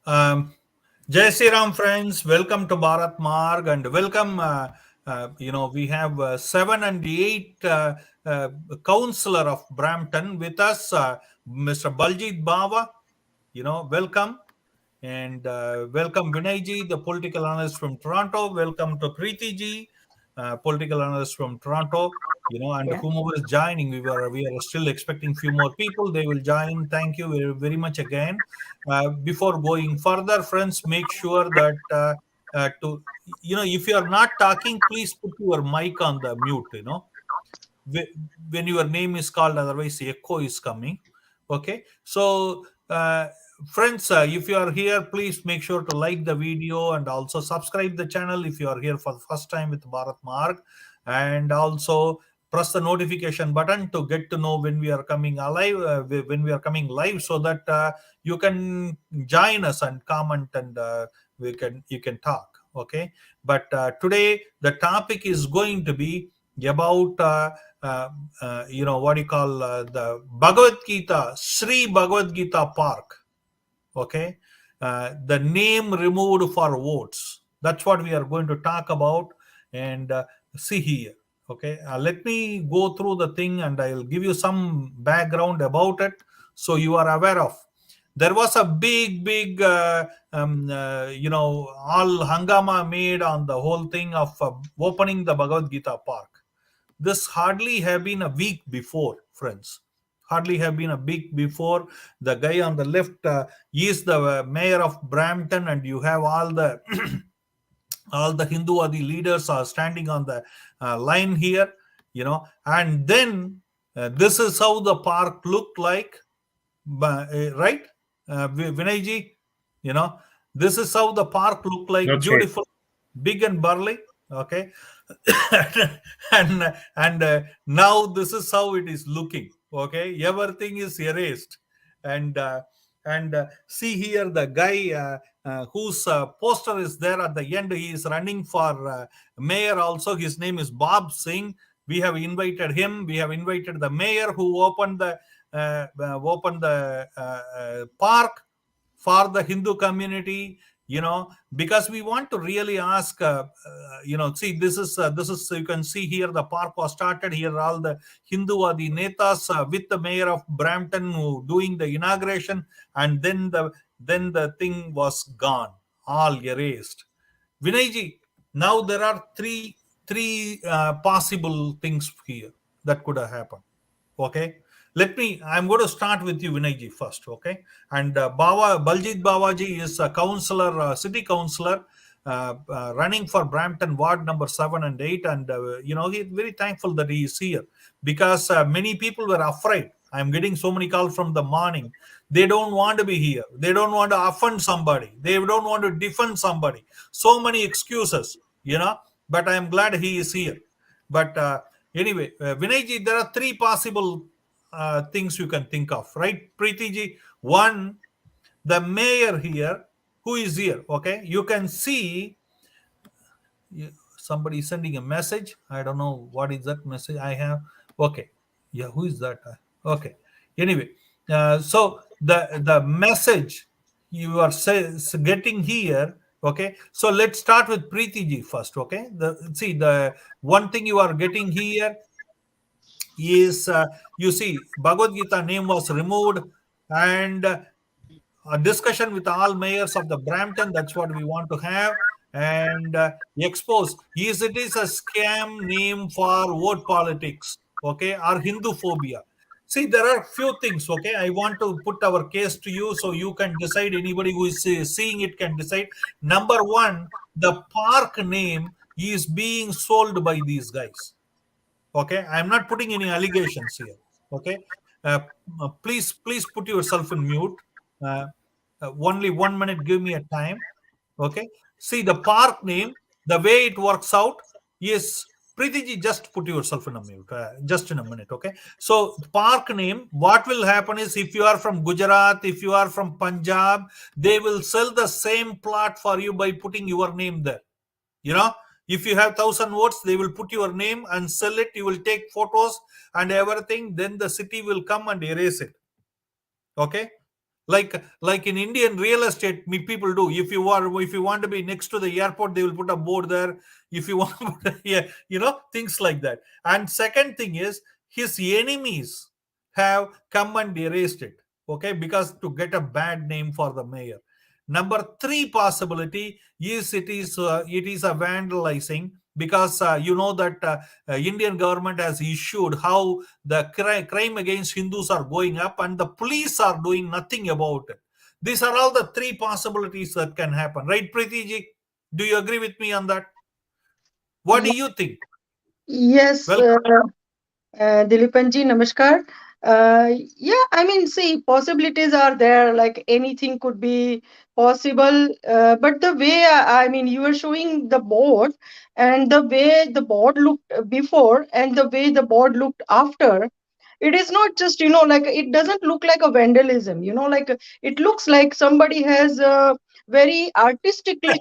Um, Jai Sri Ram, friends. Welcome to Bharat Marg and welcome. We have 7 and 8 councillor of Brampton with us, Mr. Baljit Bawa. Welcome. And welcome Vinay ji, the political analyst from Toronto. Welcome to Preeti ji, political analyst from Toronto. And Yeah. whomever is joining, we are still expecting few more people. They will join. Thank you very, very much again. Before going further, friends, make sure that if you are not talking, please put your mic on the mute. Wh- when your name is called, otherwise echo is coming. Okay, so friends, if you are here, please make sure to like the video and also subscribe the channel if you are here for the first time with Bharat Marg, and also press the notification button to get to know when we are coming alive, when we are coming live, so that you can join us and comment, and you can talk. Okay, but today the topic is going to be about uh, what you call the Bhagavad Gita, Shri Bhagavad Gita Park. Okay, the name removed for votes. That's what we are going to talk about and see here. Okay, let me go through the thing and I'll give you some background about it so you are aware of. There was a big, all hangama made on the whole thing of opening the Bhagavad Gita Park. This hardly have been a week before, friends. Hardly have been a week before. The guy on the left is the mayor of Brampton, and you have all the all the Hinduadi leaders are standing on the line here, and then this is how the park looked like, right? Vinayji, you know, this is how the park looked like, That's right. beautiful, big and burly. Okay, and now this is how it is looking. Okay, everything is erased, and see here the guy whose poster is there at the end. He is running for mayor. Also, his name is Bob Singh. We have invited him. We have invited the mayor who opened the park for the Hindu community, because we want to really ask, see, this is you can see here the park was started. Here all the Hindu or the netas with the mayor of Brampton who doing the inauguration, and then the thing was gone, all erased. Vinayji, now there are three possible things here that could have happened. Okay, I'm going to start with you, Vinayji, first. Okay, and Baljit Bawaji is a councillor, city councillor, running for Brampton Ward number 7 and 8, and he's very thankful that he is here, because many people were afraid. I'm getting so many calls from the morning. They don't want to be here. They don't want to offend somebody. They don't want to defend somebody. So many excuses, But I am glad he is here. But anyway, Vinayji, there are three possible things you can think of, right? Preetiji, one, the mayor here, who is here, okay? You can see somebody sending a message. I don't know what is that message I have. Okay, yeah, who is that? Okay, anyway, so the message you are getting here. Okay, so let's start with Preeti ji first. Okay, the one thing you are getting here is, you see, Bhagavad Gita name was removed, and a discussion with all mayors of the Brampton. That's what we want to have, and expose is it is a scam name for vote politics, okay, or Hinduphobia. See, there are few things. Okay, I want to put our case to you so you can decide. Anybody who is seeing it can decide. Number one, the park name is being sold by these guys. Okay, I'm not putting any allegations here. Okay, uh, please put yourself in mute. uh, Only 1 minute, give me a time. Okay, see the park name, the way it works out is, Preetiji, just put yourself in a mute, just in a minute. Okay, so the park name, what will happen is, if you are from Gujarat, if you are from Punjab, they will sell the same plot for you by putting your name there. you know if you have 1,000 votes, they will put your name and sell it. You will take photos and everything, then the city will come and erase it. Okay, Like in Indian real estate, people do. If you want to be next to the airport, they will put a board there. If you want, yeah, things like that. And second thing is, his enemies have come and erased it. Okay, because to get a bad name for the mayor. Number three possibility is it is a vandalizing, because that Indian government has issued how the crime against Hindus are going up and the police are doing nothing about it. These are all the three possibilities that can happen, right, Preeti ji? Do you agree with me on that? What do Ye- you think? Yes, Welcome. Dilipanji, namaskar. Yeah, I mean, see, possibilities are there, like anything could be possible. But the way, I mean, you were showing the board and the way the board looked before and the way the board looked after, it is not just, like it doesn't look like a vandalism, like it looks like somebody has very artistically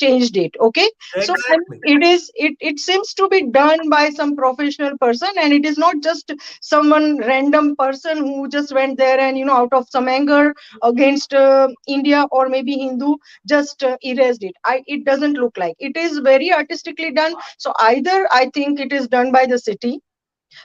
changed it. Okay, so I mean, Exactly. it seems to be done by some professional person, and it is not just someone random person who just went there and out of some anger against India or maybe Hindu just erased it. It doesn't look like it is very artistically done. So either I think it is done by the city,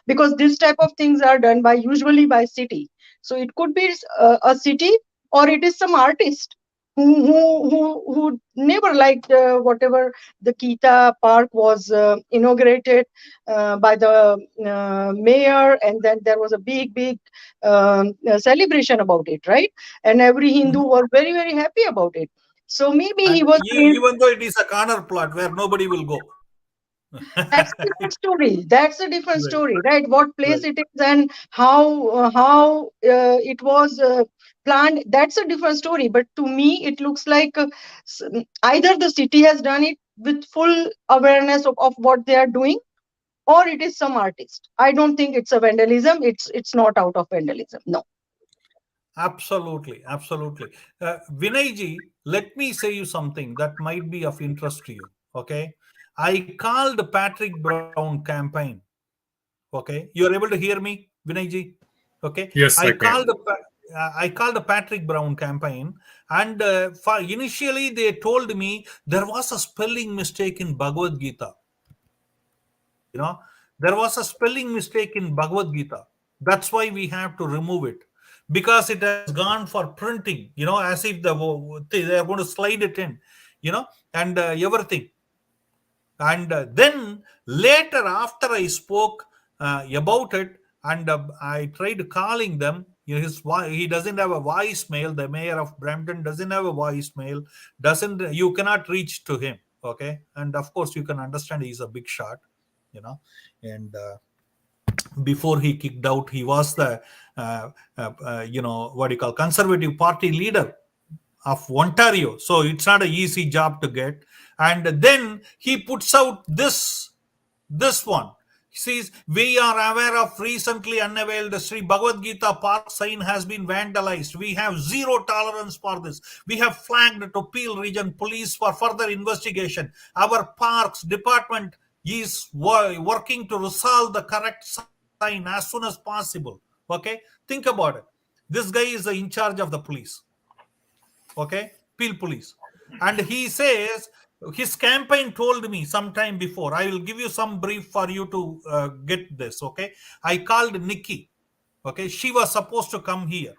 because this type of things are done by usually by city. So it could be a city, or it is some artist who never liked whatever the Gita Park was inaugurated by the mayor, and then there was a big celebration about it, right? And every Hindu Mhm. was very very happy about it. So maybe he And was even though it is a corner plot where nobody will go. that's a different story. That's a different Right, story, right? What place right. it is and how it was planned. That's a different story. But to me, it looks like either the city has done it with full awareness of what they are doing, or it is some artist. I don't think it's a vandalism. It's not out of vandalism. No. Absolutely, absolutely. Vinay ji, let me say you something that might be of interest to you. Okay, I called Patrick Brown campaign. Okay, you are able to hear me, Vinay ji? Okay, Yes, I I can. called the Patrick Brown campaign, and initially they told me there was a spelling mistake in Bhagavad Gita. You know, there was a spelling mistake in Bhagavad Gita. That's why we have to remove it, because it has gone for printing. As if they are going to slide it in. And everything. And then later, after I spoke about it, and I tried calling them. He doesn't have a voicemail. The mayor of Brampton doesn't have a voicemail. Doesn't You cannot reach to him. Okay, and of course you can understand he's a big shot. You know, and before he kicked out, he was the what do you call, Conservative Party leader of Ontario. So it's not an easy job to get. And then he puts out this one. He says, we are aware of recently unveiled Shri Bhagavad Gita Park sign has been vandalized. We have zero tolerance for this. We have flagged to Peel Region Police for further investigation. Our Parks Department is working to resolve the correct sign as soon as possible. Okay? Think about it. This guy is the in charge of the police. Okay, Peel Police. And he says his campaign told me sometime before. I will give you some brief for you to get this. Okay, I called Nikki. Okay, she was supposed to come here,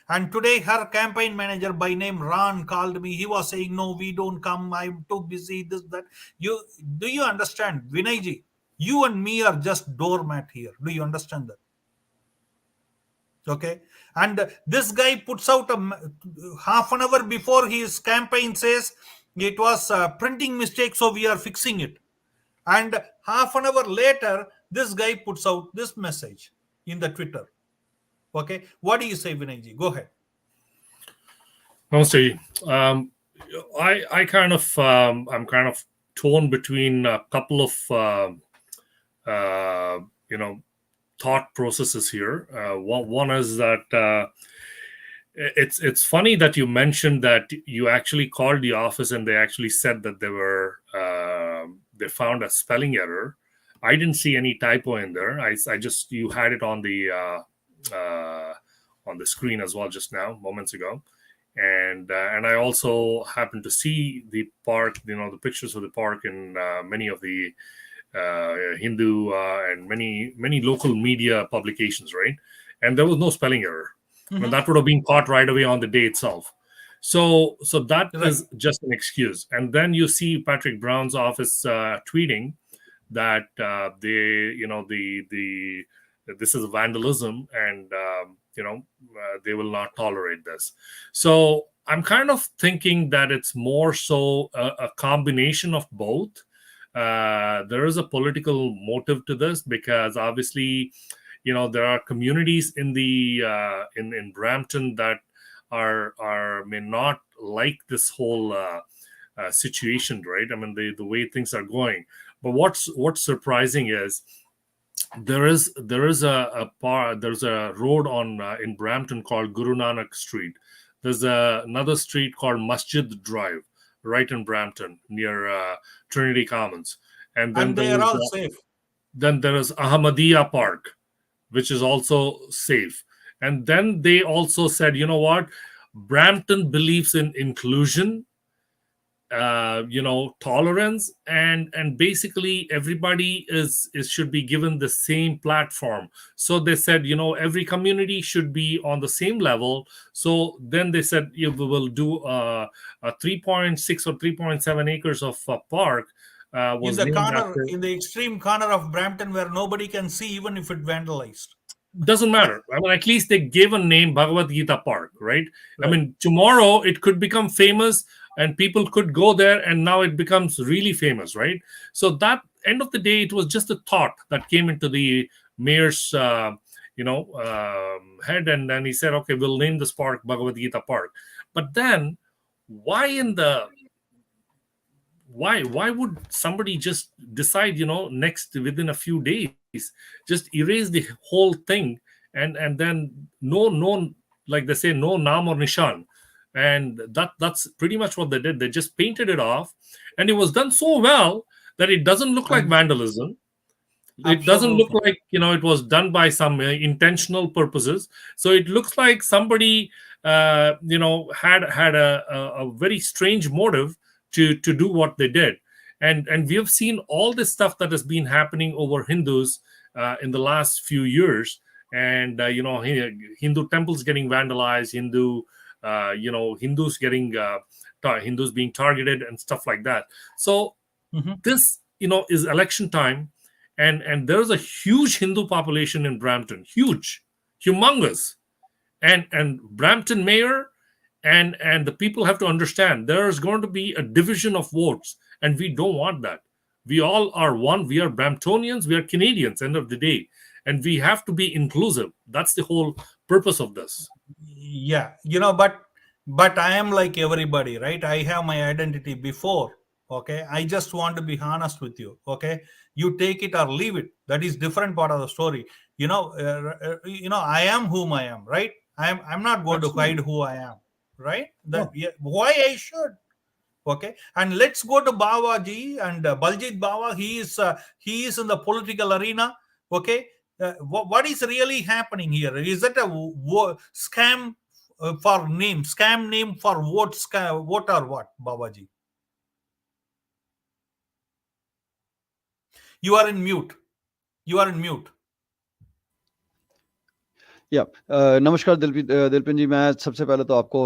and today her campaign manager by name Ron called me. He was saying, no, we don't come, I'm too busy, this that. You understand, Vinay ji? You and me are just doormat here. Do you understand that? Okay, and this guy puts out half an hour before his campaign says it was a printing mistake, so we are fixing it. And half an hour later, this guy puts out this message in the Twitter. Okay, what do you say, Vinayji? Go ahead. Honestly, I kind of I'm kind of torn between a couple of uh, you know thought processes here. One is that it's funny that you mentioned that you actually called the office and they actually said that they found a spelling error. I didn't see any typo in there. I just, you had it uh, on the screen as well just now, moments ago. And I also happened to see the park, the pictures of the park in many of the Hindu and many local media publications, right? And there was no spelling error. I mean, that would have been caught right away on the day itself. So that Right. is just an excuse. And then you see Patrick Brown's office tweeting that this is vandalism, and they will not tolerate this. So I'm kind of thinking that it's more so a combination of both. There is a political motive to this, because obviously, there are communities in the in Brampton that may not like this whole situation, right? I mean, the way things are going. But what's surprising is there's a road on in Brampton called Guru Nanak Street. There's another street called Masjid Drive, right in Brampton near Trinity Commons, and then And they are all safe. then there is Ahmadiyya Park, which is also safe. And then they also said, you know what, Brampton believes in inclusion, tolerance, and basically everybody should be given the same platform. So they said, every community should be on the same level. So then they said, we will do a 3.6 or 3.7 acres of park. In Was the named corner, after. in the extreme corner of Brampton, where nobody can see even if it vandalized. Doesn't matter. I mean, at least they gave a name, Bhagavad Gita Park, right? I Right. mean, tomorrow it could become famous and people could go there, and now it becomes really famous, right? So that end of the day, it was just a thought that came into the mayor's head, and then he said, okay, we'll name this park Bhagavad Gita Park. But then why would somebody just decide, next within a few days, just erase the whole thing, and then no, like they say, no naam or nishan. And that's pretty much what they did. They just painted it off, and it was done so well that it doesn't look like And vandalism. It doesn't look absolutely. like it was done by some intentional purposes. So it looks like somebody had a very strange motive to do what they did. And we have seen all this stuff that has been happening over Hindus in the last few years. And Hindu temples getting vandalized, Hindus getting Hindus being targeted and stuff like that. So this is election time, and there's a huge Hindu population in Brampton, humongous, and Brampton mayor and the people have to understand there's going to be a division of votes, and we don't want that. We all are one. We are Bramptonians. We are Canadians. End of the day, and we have to be inclusive. That's the whole purpose of this. Yeah, but I am like everybody, right? I have my identity before. Okay, I just want to be honest with you. Okay, you take it or leave it. That is different part of the story. I am whom I am, right? I'm not going to hide who I am, right? Why I should. Okay, and let's go to Babaji and Baljit Baba. He is in the political arena. Okay, what is really happening here? Is it a scam scam name for vote, vote or what, Babaji? You are in mute. You are in mute. या नमस्कार दिलपिन जी, मैं सबसे पहले तो आपको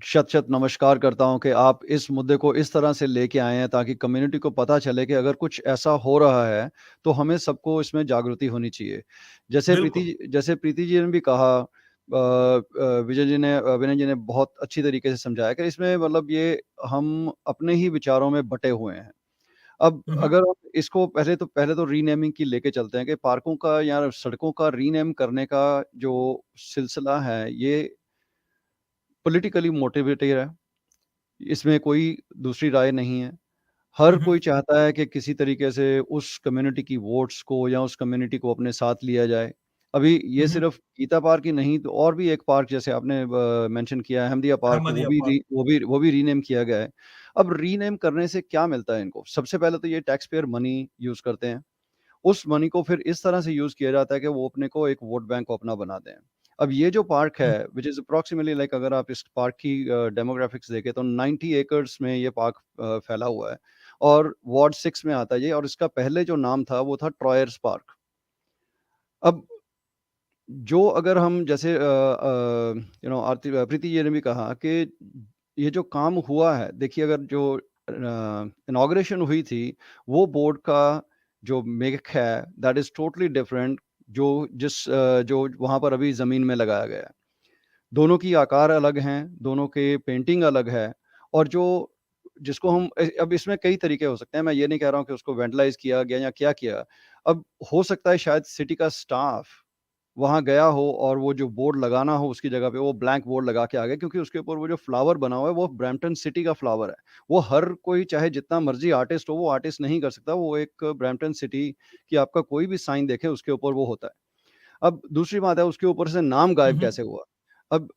शत नमस्कार करता हूं कि आप इस मुद्दे को इस तरह से लेके आए हैं ताकि कम्युनिटी को पता चले कि अगर कुछ ऐसा हो रहा है तो हमें सबको इसमें जागृति होनी चाहिए। जैसे प्रीति जी ने भी कहा, विनय जी ने बहुत अच्छी तरीके से समझाया कि इसमें मतलब ये हम अपने ही विचारों में बटे हुए हैं। अब अगर हम इसको पहले तो रीनेमिंग की लेके चलते हैं कि पार्कों का या सड़कों का रीनेम करने का जो सिलसिला है ये पॉलिटिकली मोटिवेटेड है, इसमें कोई दूसरी राय नहीं है। हर कोई चाहता है कि किसी तरीके से उस कम्युनिटी की वोट्स को या उस कम्युनिटी को अपने साथ लिया जाए। अभी ये सिर्फ गीता पार्क ही नहीं, तो और भी एक पार्क जैसे आपने मेंशन किया है, अहमदिया पार्क, वो भी रीनेम किया गया है। अब रीनेम करने से क्या मिलता है इनको? सबसे पहले तो ये टैक्स पेयर मनी यूज करते हैं, उस मनी को फिर इस तरह से यूज किया जाता है कि वो अपने को एक वोट बैंक को अपना बना दें। अब ये जो पार्क है विच इज अप्रोक्सीमेटली लाइक, अगर आप इस पार्क की डेमोग्राफिक्स देखें तो 90 एकर्स में ये पार्क फैला हुआ है और वार्ड 6 में आता है ये, और इसका पहले जो नाम था वो था ट्रॉयर्स पार्क। अब जो अगर हम जैसे आरती प्रीति जी ने भी कहा कि ये जो काम हुआ है, देखिए अगर जो इनॉग्रेशन हुई थी वो बोर्ड का जो मेक है दैट इज टोटली डिफरेंट जो वहां पर अभी जमीन में लगाया गया है। दोनों की आकार अलग हैं, दोनों के पेंटिंग अलग है, और जो जिसको हम अब इसमें कई तरीके हो सकते हैं, मैं ये नहीं कह रहा हूँ कि उसको वेंटलाइज किया गया या क्या किया। अब हो सकता है शायद सिटी का स्टाफ वहाँ गया हो और वो जो बोर्ड लगाना हो उसकी जगह पे वो ब्लैंक बोर्ड लगा के आ गए, क्योंकि उसके ऊपर वो जो फ्लावर बना हुआ है वो ब्रैम्पटन सिटी का फ्लावर है। वो हर कोई चाहे जितना मर्जी आर्टिस्ट हो वो आर्टिस्ट नहीं कर सकता, वो एक ब्रैम्पटन सिटी की आपका कोई भी साइन देखे उसके ऊपर वो होता है। अब दूसरी बात है उसके ऊपर से नाम गायब कैसे हुआ। अब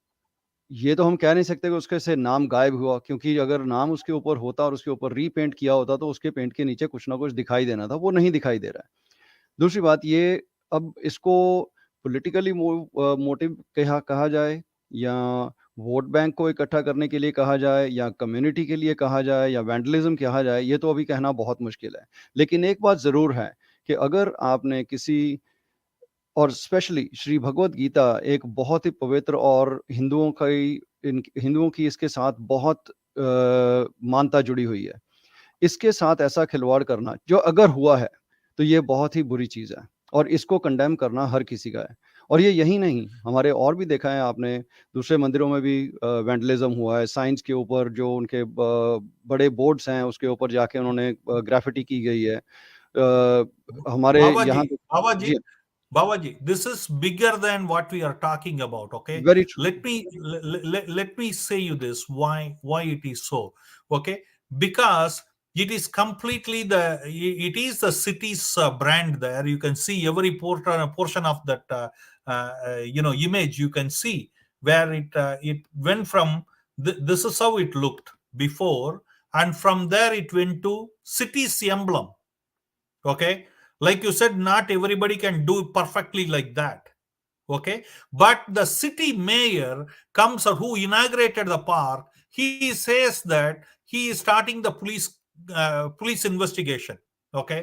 ये तो हम कह नहीं सकते कि उसके से नाम गायब हुआ, क्योंकि अगर नाम उसके ऊपर होता और उसके ऊपर रीपेंट किया होता तो उसके पेंट के नीचे कुछ ना कुछ दिखाई देना था, वो नहीं दिखाई दे रहा है। दूसरी बात ये, अब इसको पॉलिटिकली मोटिव कहा जाए या वोट बैंक को इकट्ठा करने के लिए कहा जाए या कम्युनिटी के लिए कहा जाए या वैंडलिज्म कहा जाए, ये तो अभी कहना बहुत मुश्किल है। लेकिन एक बात ज़रूर है कि अगर आपने किसी, और स्पेशली श्री भगवद गीता एक बहुत ही पवित्र और हिंदुओं की इसके साथ बहुत मानता जुड़ी हुई है, इसके साथ ऐसा खिलवाड़ करना जो अगर हुआ है तो ये बहुत ही बुरी चीज़ है और इसको कंडेम करना हर किसी का है। और ये यही नहीं, हमारे और भी देखा है आपने, दूसरे मंदिरों में भी वैंडलिज्म हुआ है। साइंस के ऊपर जो उनके बड़े बोर्ड्स हैं उसके ऊपर जाके उन्होंने ग्राफिटी की गई है। हमारे यहाँ Babaji, Babaji, this is bigger than what we are talking about. Okay, very true. let me say you this why it is so. Okay, because it is completely it is the city's brand. There you can see every portion of that image. You can see where it went from. This is how it looked before, and from there it went to city's emblem. Okay, like you said, not everybody can do it perfectly like that. Okay, but the city mayor comes or who inaugurated the park, he says that he is starting the police investigation. Okay,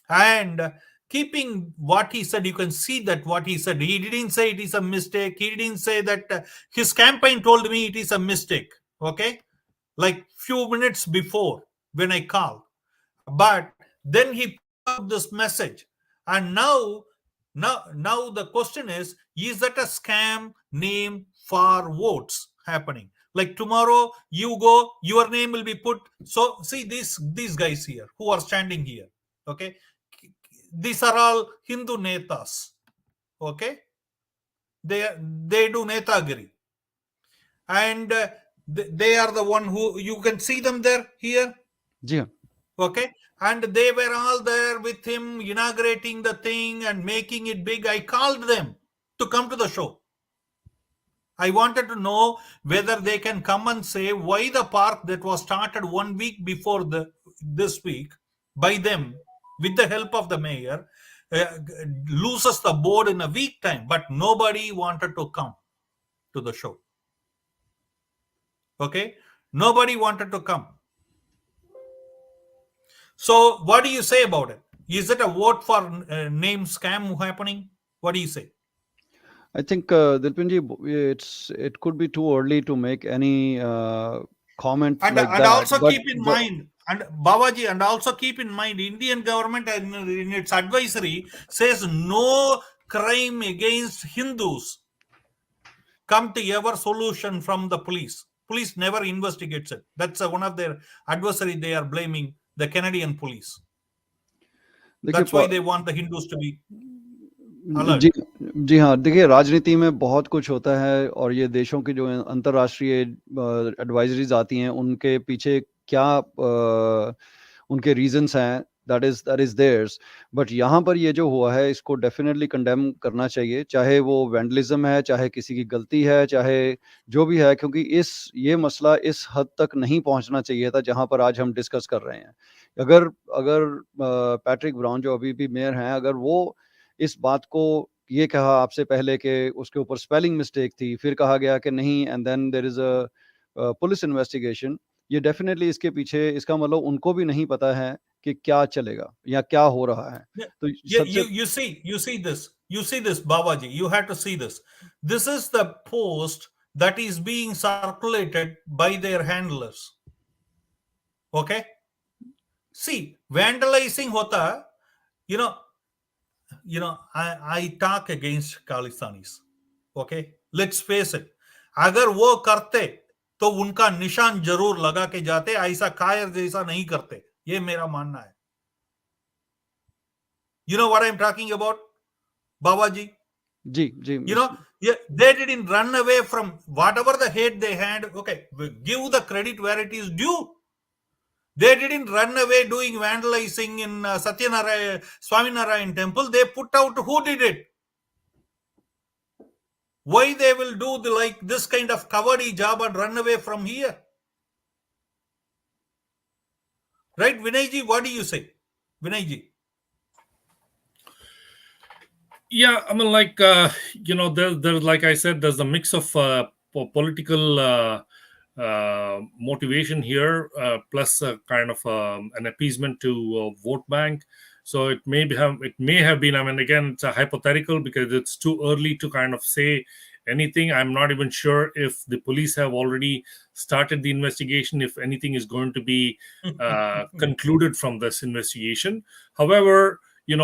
and keeping what he said, you can see that what he said, he didn't say it is a mistake. He didn't say that his campaign told me it is a mistake. Okay, like few minutes before when I called, but then he put out this message, and now the question is that a scam name for votes happening? Like tomorrow you go, your name will be put. So see these guys here who are standing here. Okay, these are all Hindu netas. Okay, they do netagiri, and they are the one who you can see them there here. जी हाँ। Okay, and they were all there with him inaugurating the thing and making it big. I called them to come to the show. I wanted to know whether they can come and say why the park that was started 1 week before this week by them with the help of the mayor loses the board in a week time, but nobody wanted to come to the show. Okay, nobody wanted to come. So what do you say about it? Is it a vote for name scam happening? What do you say? I think Dilpinji, it could be too early to make any comment And like that. also But keep in mind, and Babaji, and also keep in mind, Indian government in its advisory says no crime against Hindus come to ever solution from the police. Police never investigates it. That's one of their adversary. They are blaming the Canadian police. That's why they want the Hindus to be alert. जी हाँ, देखिए राजनीति में बहुत कुछ होता है और ये देशों की जो अंतर्राष्ट्रीय एडवाइजरीज आती हैं उनके पीछे क्या उनके रीजंस हैं, दैट इज देयर्स। बट यहाँ पर ये जो हुआ है इसको डेफिनेटली कंडेम करना चाहिए, चाहे वो वैंडलिज्म है, चाहे किसी की गलती है, चाहे जो भी है, क्योंकि ये मसला इस हद तक नहीं पहुंचना चाहिए था जहाँ पर आज हम डिस्कस कर रहे हैं। अगर पैट्रिक ब्राउन जो अभी भी मेयर हैं, अगर वो इस बात को ये कहा आपसे पहले कि उसके ऊपर स्पेलिंग मिस्टेक थी, फिर कहा गया कि नहीं, and then there is a police investigation. ये डेफिनेटली इसके पीछे, इसका मतलब उनको भी नहीं पता है कि क्या चलेगा या क्या हो रहा है। Yeah, तो yeah, सबसे you see this, Babaji. You have to see this. This is the post that is being circulated by their handlers. Okay. See, vandalizing hota, you know, I talk against Khalistanis. Okay. Let's face it. अगर वो करते तो उनका निशान जरूर लगा के जाते, ऐसा कायर जैसा नहीं करते, ये मेरा मानना है. You know what I'm talking about, Babaji? Ji ji They didn't run away from whatever the hate they had. Okay, give the credit where it is due. They didn't run away doing vandalizing in Satyanarayana Swaminarayan temple. They put out who did it. Why they will do this kind of cowardly job and run away from here? Right, Vinayji? What do you say, Vinayji? Yeah, I mean, like there's like I said, there's a mix of political motivation here, plus kind of an appeasement to vote bank. So it may have been. I mean, again, it's a hypothetical because it's too early to kind of say anything. I'm not even sure if the police have already started the investigation, if anything is going to be concluded from this investigation. However, I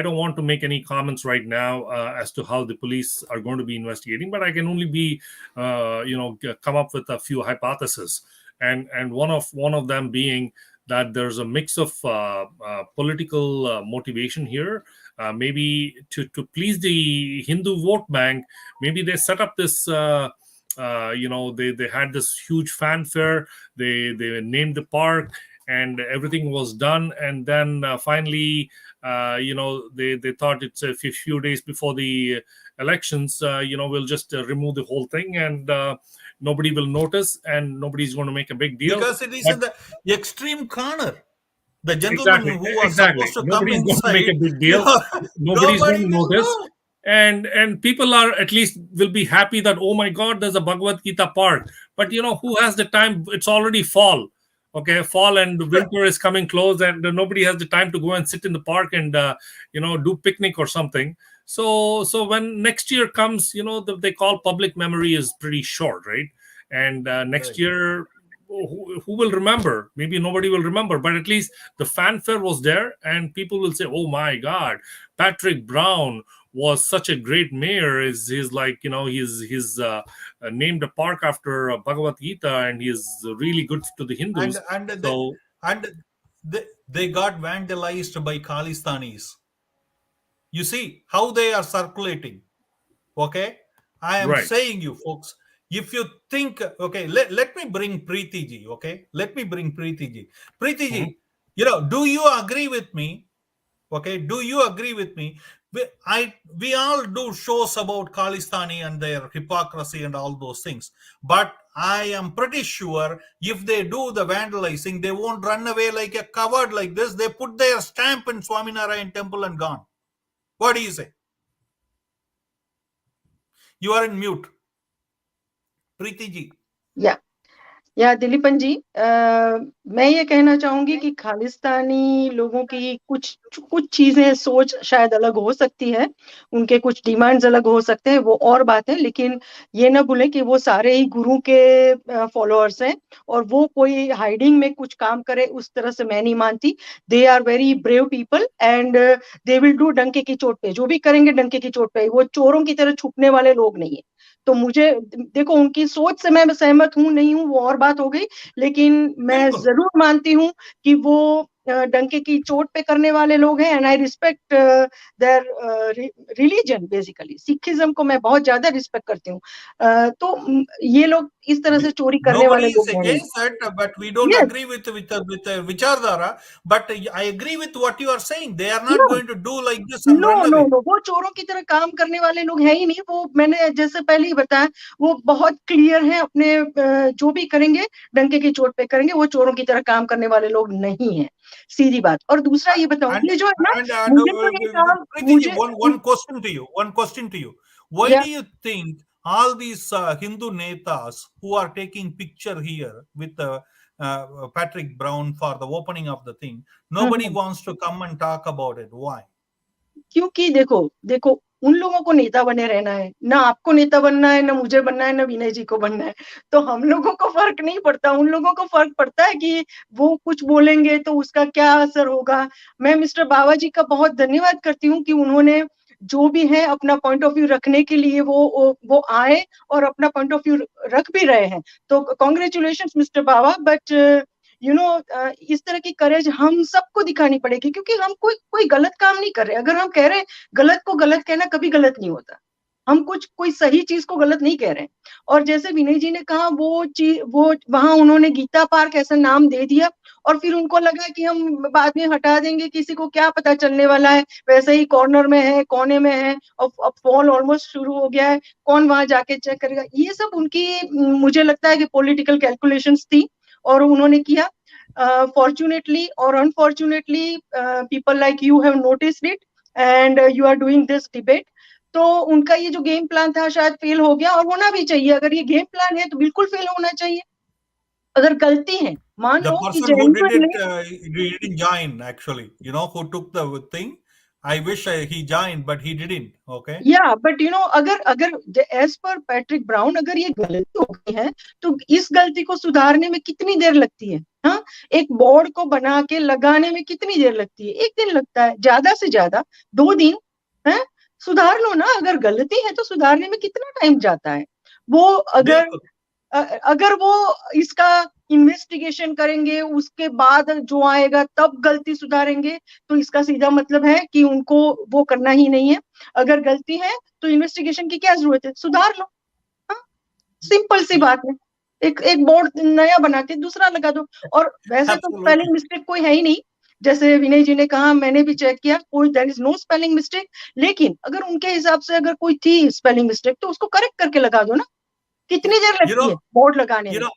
don't want to make any comments right now as to how the police are going to be investigating, but I can only be, come up with a few hypotheses, and one of them being that there's a mix of political motivation here. Maybe to please the Hindu vote bank, maybe they set up this. They had this huge fanfare. They named the park, and everything was done, and then finally. They thought it's a few days before the elections, we'll just remove the whole thing, and nobody will notice, and nobody's going to make a big deal. Because it is in the extreme corner. The gentleman Exactly, who was supposed to come nobody's going to inside, make a big deal. Nobody's going to notice. And people are at least will be happy that, oh my God, there's a Bhagavad Gita Park. But who has the time? It's already fall. Okay, fall and winter is coming close, and nobody has the time to go and sit in the park and do picnic or something. So when next year comes, they call public memory is pretty short, right? And next year, who will remember? Maybe nobody will remember, but at least the fanfare was there, and people will say, "Oh my God, Patrick Brown was such a great mayor. He's like, he's named a park after Bhagavad Gita, and he's really good to the Hindus." They got vandalized by Khalistanis. You see how they are circulating. Okay, I am saying you folks. If you think, okay, let me bring Preeti ji. Okay, let me bring Preeti ji. Preeti ji, do you agree with me? Okay, do you agree with me? We all do shows about Khalistani and their hypocrisy and all those things. But I am pretty sure if they do the vandalizing, they won't run away like a coward like this. They put their stamp in Swaminarayan temple and gone. What do you say? You are in mute. Preeti ji. या दिलीपन जी, मैं ये कहना चाहूंगी कि खालिस्तानी लोगों की कुछ चीजें सोच शायद अलग हो सकती है, उनके कुछ डिमांड्स अलग हो सकते हैं, वो और बात है, लेकिन ये ना भूलें कि वो सारे ही गुरु के फॉलोअर्स हैं, और वो कोई हाइडिंग में कुछ काम करे उस तरह से मैं नहीं मानती. They are very brave people and they will do डंके की चोट पे, जो भी करेंगे डंके की चोट पे. वो चोरों की तरह छुपने वाले लोग नहीं है. तो मुझे देखो, उनकी सोच से मैं सहमत हूं नहीं हूं वो और बात हो गई, लेकिन मैं जरूर मानती हूं कि वो डंके की चोट पे करने वाले लोग हैं. And I respect their religion. Basically Sikhism को मैं बहुत ज्यादा रिस्पेक्ट करती हूँ. तो ये लोग इस तरह से चोरी करने वाले लोग हैं. But we don't agree with Vichardhara. But I agree with what you are saying. They are not going to do like this and run away. No. वो चोरों की तरह काम करने वाले लोग हैं ही नहीं. वो मैंने जैसे पहले ही बताया, वो बहुत क्लियर है अपने जो भी करेंगे डंके की चोट पे करेंगे. वो चोरों की तरह काम करने वाले लोग नहीं है. सीधी बात। और दूसरा ये बताऊं, And ये जो है ना, and मुझे तो ये काम, Preeti ji, मुझे one question to you. One question to you. Why या do you think all these Hindu netas who are taking picture here with Patrick Brown for the opening of the thing, nobody wants to come and talk about it? Why? क्योंकि देखो देखो, उन लोगों को नेता बने रहना है, ना आपको नेता बनना है, ना मुझे बनना है, ना विनय जी को बनना है। तो हम लोगों को फर्क नहीं पड़ता, उन लोगों को फर्क पड़ता है कि वो कुछ बोलेंगे तो उसका क्या असर होगा। मैं मिस्टर बाबा जी का बहुत धन्यवाद करती हूँ कि उन्होंने जो भी है अपना पॉइंट ऑफ व्यू रखने के लिए वो आए और अपना पॉइंट ऑफ व्यू रख भी रहे हैं। तो कॉन्ग्रेचुलेशन मिस्टर बाबा। बट इस तरह की करेज हम सबको दिखानी पड़ेगी, क्योंकि हम कोई कोई गलत काम नहीं कर रहे। अगर हम कह रहे हैं, गलत को गलत कहना कभी गलत नहीं होता। हम कुछ कोई सही चीज को गलत नहीं कह रहे हैं। और जैसे विनय जी ने कहा, वो वहां उन्होंने गीता पार्क ऐसा नाम दे दिया और फिर उनको लगा कि हम बाद में हटा देंगे, किसी को क्या पता चलने वाला है, वैसे ही कॉर्नर में है, कोने में है, और अब फॉल ऑलमोस्ट शुरू हो गया है, कौन वहां जाके चेक करेगा। ये सब उनकी मुझे लगता है कि पॉलिटिकल कैलकुलेशंस थी और उन्होंने किया। Fortunately or unfortunately, people like you have noticed it and you are doing this debate. तो उनका ये जो गेम प्लान था शायद फेल हो गया, और होना भी चाहिए। अगर ये गेम प्लान है तो बिल्कुल फेल होना चाहिए। अगर गलती है, मान The लो कि person who did it, genuinely, he didn't join actually. You know who took the thing? I wish he joined, but he didn't. Okay. या बट अगर अगर एज पर पैट्रिक ब्राउन अगर ये गलती हो गई है तो इस गलती को सुधारने में कितनी देर लगती है? हाँ, एक बोर्ड को बना के लगाने में कितनी देर लगती है? 1 दिन लगता है, ज्यादा से ज्यादा 2 दिन है। सुधार लो ना, अगर गलती है तो सुधारने में कितना टाइम जाता है? वो अगर बिल्कुल। अगर वो इसका इन्वेस्टिगेशन करेंगे, उसके बाद जो आएगा तब गलती सुधारेंगे, तो इसका सीधा मतलब है कि उनको वो करना ही नहीं है। अगर गलती है तो इन्वेस्टिगेशन की क्या जरूरत है? सुधार लो। हाँ, सिंपल सी बात है। एक बोर्ड नया बना के दूसरा लगा दो। और वैसे तो Absolutely. स्पेलिंग मिस्टेक कोई है ही नहीं, जैसे विनय जी ने कहा, मैंने भी चेक किया, कोई there is no spelling mistake. लेकिन अगर उनके हिसाब से अगर कोई थी स्पेलिंग मिस्टेक तो उसको करेक्ट करके लगा दो ना। कितनी देर You लगती है know, बोर्ड लगाने you में? know,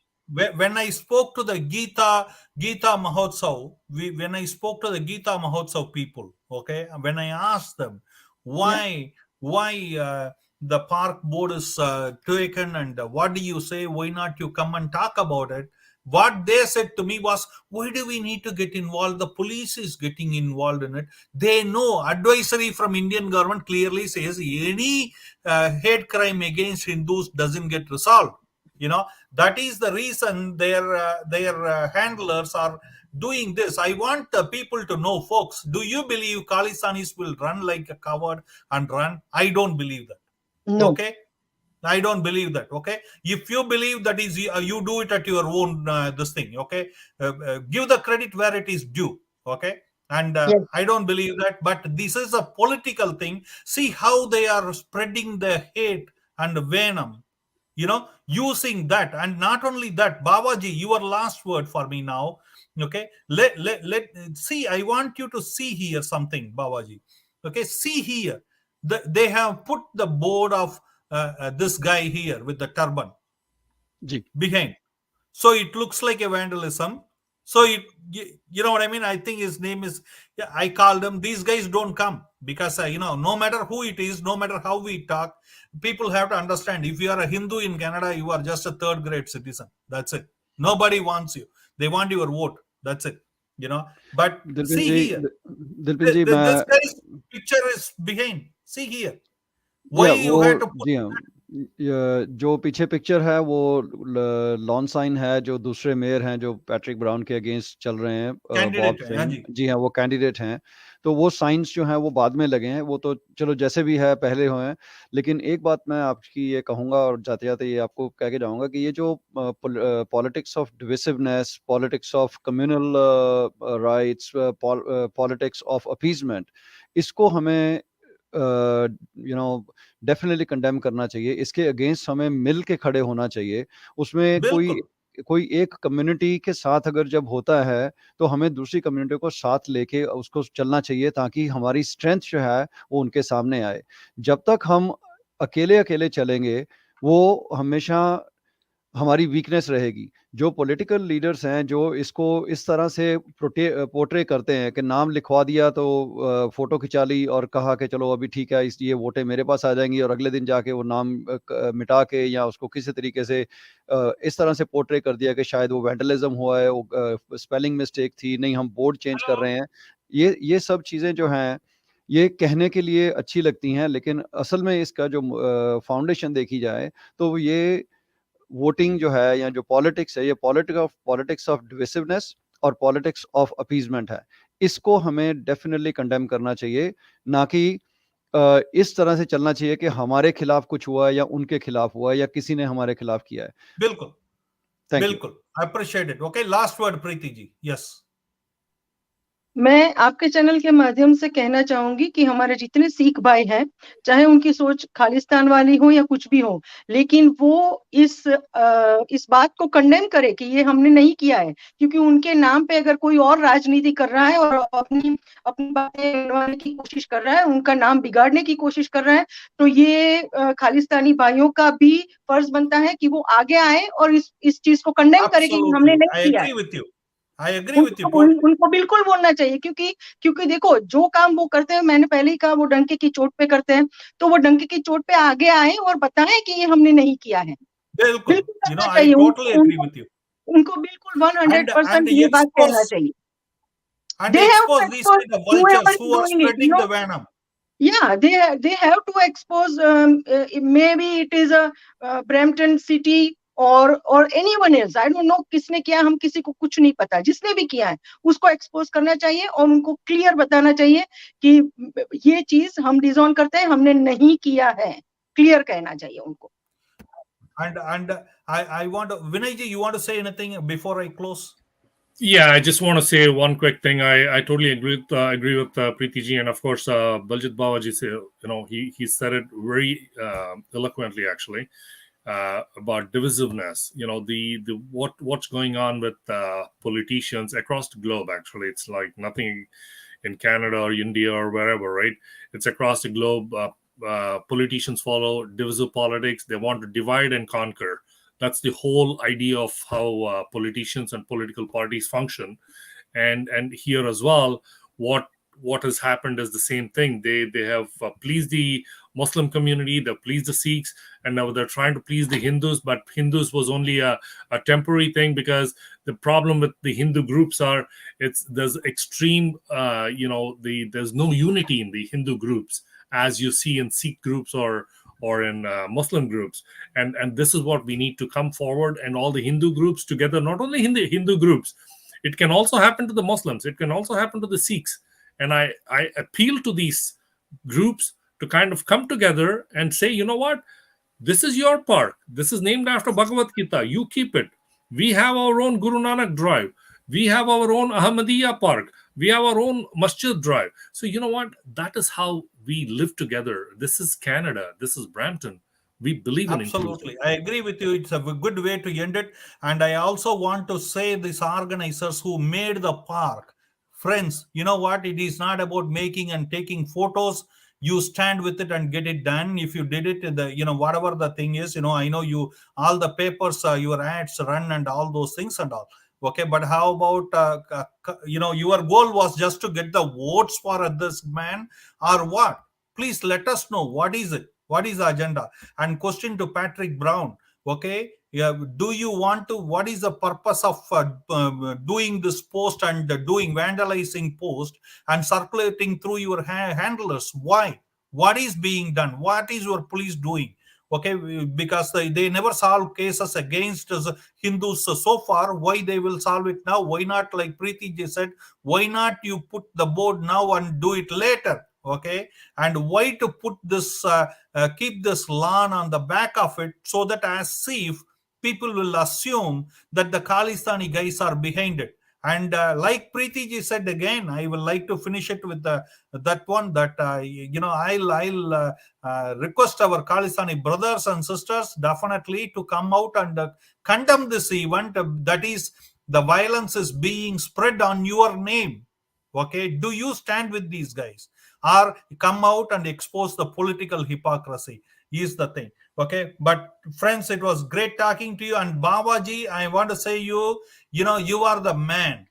when I spoke to the Gita Mahotsav, when I spoke to the Gita Mahotsav people, okay, when I asked them Yeah. why the park board is taken, and what do you say, why not you come and talk about it? What they said to me was, why do we need to get involved? The police is getting involved in it. They know advisory from Indian government clearly says any hate crime against Hindus doesn't get resolved. That is the reason their handlers are doing this. I want people to know, folks, do you believe Khalistanis will run like a coward and run? I don't believe that. No. Okay, I don't believe that. Okay, if you believe that is you do it at your own this thing. Okay, give the credit where it is due. Okay, and Yes. I don't believe that. But this is a political thing. See how they are spreading the hate and venom, using that. And not only that, Babaji, your last word for me now. Okay, let see, I want you to see here something, Babaji. Okay, see here, they have put the board of this guy here with the turban जी behind, so it looks like a vandalism. So you know what I mean. I think his name is, yeah, I called him. These guys don't come because no matter who it is, no matter how we talk, people have to understand, if you are a Hindu in Canada, you are just a third grade citizen. That's it. Nobody wants you. They want your vote. That's it. But Dilpin see जी here, Dilpin ji मैं this guy's picture is behind. See here, why या you वो had to put जी हाँ जो पीछे picture है वो lawn sign है जो दूसरे मेयर हैं जो पैट्रिक ब्राउन के अगेंस्ट चल रहे हैं बॉब candidate है? हाँ सिंह जी। जी हाँ वो कैंडिडेट हैं तो वो साइंस जो हैं वो बाद में लगे हैं वो तो चलो जैसे भी है पहले हुए हैं लेकिन एक बात मैं आपकी ये कहूँगा और जाते जाते ये आपको कह के जाऊँगा कि ये जो politics of divisiveness politics of communal riots politics of appeasement इसको हमें डेफिनेटली कंडेम करना चाहिए इसके अगेंस्ट हमें मिल के खड़े होना चाहिए उसमें बिल्कुल कोई एक कम्युनिटी के साथ अगर जब होता है तो हमें दूसरी कम्युनिटी को साथ लेके उसको चलना चाहिए ताकि हमारी स्ट्रेंथ जो है वो उनके सामने आए जब तक हम अकेले अकेले चलेंगे वो हमेशा हमारी वीकनेस रहेगी। जो पॉलिटिकल लीडर्स हैं जो इसको इस तरह से पोर्ट्रे करते हैं कि नाम लिखवा दिया तो फोटो खिंचा ली और कहा कि चलो अभी ठीक है, इस ये वोटें मेरे पास आ जाएंगी, और अगले दिन जाके वो नाम मिटा के या उसको किसी तरीके से इस तरह से पोर्ट्रे कर दिया कि शायद वो वैंडलिज्म हुआ है, वो स्पेलिंग मिस्टेक थी, नहीं हम बोर्ड चेंज कर रहे हैं। ये सब चीज़ें जो हैं ये कहने के लिए अच्छी लगती हैं, लेकिन असल में इसका जो फाउंडेशन देखी जाए तो ये वोटिंग जो है या जो पॉलिटिक्स है, ये पॉलिटिक्स ऑफ डिविसिवनेस और पॉलिटिक्स ऑफ अपीजमेंट है। इसको हमें डेफिनेटली कंडेम करना चाहिए, ना कि इस तरह से चलना चाहिए कि हमारे खिलाफ कुछ हुआ है या उनके खिलाफ हुआ है या किसी ने हमारे खिलाफ किया है। बिल्कुल, थैंक यू। बिल्कुल, appreciate it. Okay, last word Preeti ji. Yes, मैं आपके चैनल के माध्यम से कहना चाहूंगी कि हमारे जितने सिख भाई हैं, चाहे उनकी सोच खालिस्तान वाली हो या कुछ भी हो, लेकिन वो इस बात को कंडेम करे कि ये हमने नहीं किया है, क्योंकि उनके नाम पे अगर कोई और राजनीति कर रहा है और अपनी अपनी बातें बनवाने की कोशिश कर रहा है, उनका नाम बिगाड़ने की कोशिश कर रहा है, तो ये खालिस्तानी भाइयों का भी फर्ज बनता है कि वो आगे आए और इस चीज को कंडेम करे कि हमने एब्सोल्युटली, नहीं आई किया है। Agree with you, I agree with you उनको उनको बिल्कुल बोलना चाहिए, क्योंकि क्योंकि देखो जो काम वो करते हैं, मैंने पहले ही कहा, वो डंके की चोट पे करते हैं, तो वो डंके की चोट पे आगे आए और बताएं कि ये हमने नहीं किया है। बिल्कुल, बिल्कुल करना आई चाहिए टोटली उनको, एग्री उनको विथ यू। उनको बिल्कुल and 100% and ये बात कहना expose चाहिए। and they have to expose these expose kind of whoever vultures is who are doing it, spreading the venom. yeah, they have to expose, maybe it is a Brampton city or anyone else, I don't know किसने किया, हम किसी को कुछ नहीं पता, जिसने भी किया है उसको एक्सपोज करना चाहिए और उनको क्लियर बताना चाहिए कि ये चीज हम डिसऑन करते हैं, हमने नहीं किया है, क्लियर कहना चाहिए उनको। And I want to, Vinay ji, you want to say anything before I close? Yeah, I just want to say one quick thing. I totally agree with Preeti ji, and of course, Baljit Bawaji said, he said it very eloquently actually about divisiveness. The what's going on with politicians across the globe. Actually, it's like nothing in Canada or India or wherever, right? It's across the globe. Politicians follow divisive politics. They want to divide and conquer. That's the whole idea of how politicians and political parties function. And here as well, what has happened is the same thing. They have pleased the Muslim community, they pleased the Sikhs, and now they're trying to please the Hindus. But Hindus was only a temporary thing, because the problem with the Hindu groups are there's extreme there's no unity in the Hindu groups as you see in Sikh groups or in Muslim groups. And this is what we need to come forward, and all the Hindu groups together, not only Hindu groups, it can also happen to the Muslims, it can also happen to the Sikhs. And I appeal to these groups to kind of come together and say, you know what, this is your park, this is named after Bhagavad Gita, you keep it. We have our own Guru Nanak Drive, we have our own Ahmadiyya Park, we have our own Masjid Drive. So you know what, that is how we live together. This is Canada, this is Brampton. We believe in inclusion. Absolutely, I agree with you. It's a good way to end it. And I also want to say, these organizers who made the park, friends, you know what, it is not about making and taking photos. You stand with it and get it done. If you did it, whatever the thing is, I know you, all the papers, your ads run and all those things and all. Okay, but how about your goal was just to get the votes for this man, or what? Please let us know, what is it, what is the agenda. And question to Patrick Brown, okay, yeah, do you want to, what is the purpose of doing this post and doing vandalizing post and circulating through your handlers? Why? What is being done? What is your police doing? Okay, because they never solve cases against Hindus so far. Why they will solve it now? Why not, like Preeti ji said, why not you put the board now and do it later? Okay, and why to put this keep this lawn on the back of it, so that as if people will assume that the Khalistani guys are behind it. And like Preeti ji said, again, I will like to finish it with that one, that I'll request our Khalistani brothers and sisters definitely to come out and condemn this event. That is, the violence is being spread on your name. Okay, do you stand with these guys, or come out and expose the political hypocrisy? is the thing. Okay, but friends, it was great talking to you. And Babaji, I want to say you you are the man.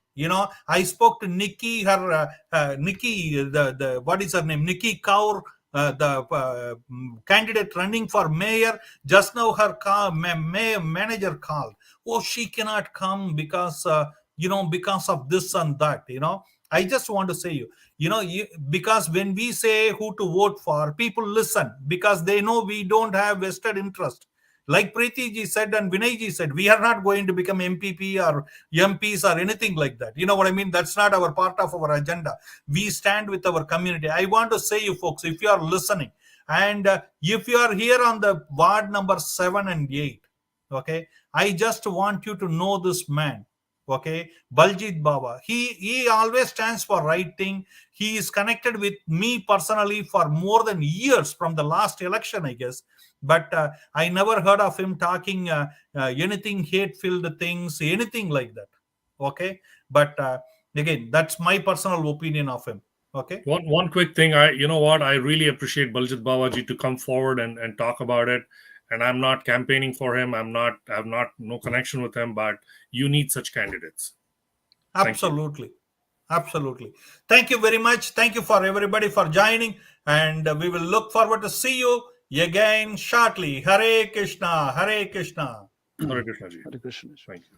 I spoke to Nikki, Nikki, the what is her name, Nikki Kaur, the candidate running for mayor. Just now her manager called. Oh, she cannot come because because of this and that. I just want to say because when we say who to vote for, people listen because they know we don't have vested interest. Like Preeti ji said and Vinay ji said, we are not going to become MPP or MPs or anything like that. You know what I mean? That's not our part of our agenda. We stand with our community. I want to say, you folks, if you are listening, and if you are here on the ward number 7 and 8, okay, I just want you to know this man. Okay, Baljit Baba, he always stands for right thing. He is connected with me personally for more than years, from the last election, I guess. But I never heard of him talking anything hate-filled things, anything like that. Okay, but again, that's my personal opinion of him. Okay. One quick thing, I really appreciate Baljit Babaji to come forward and talk about it. And I'm not campaigning for him. I have no connection with him, but you need such candidates. Absolutely. Absolutely. Thank you very much. Thank you for everybody for joining. And we will look forward to see you again shortly. Hare Krishna. Hare Krishna. Hare Krishna ji. Hare Krishna. Thank you.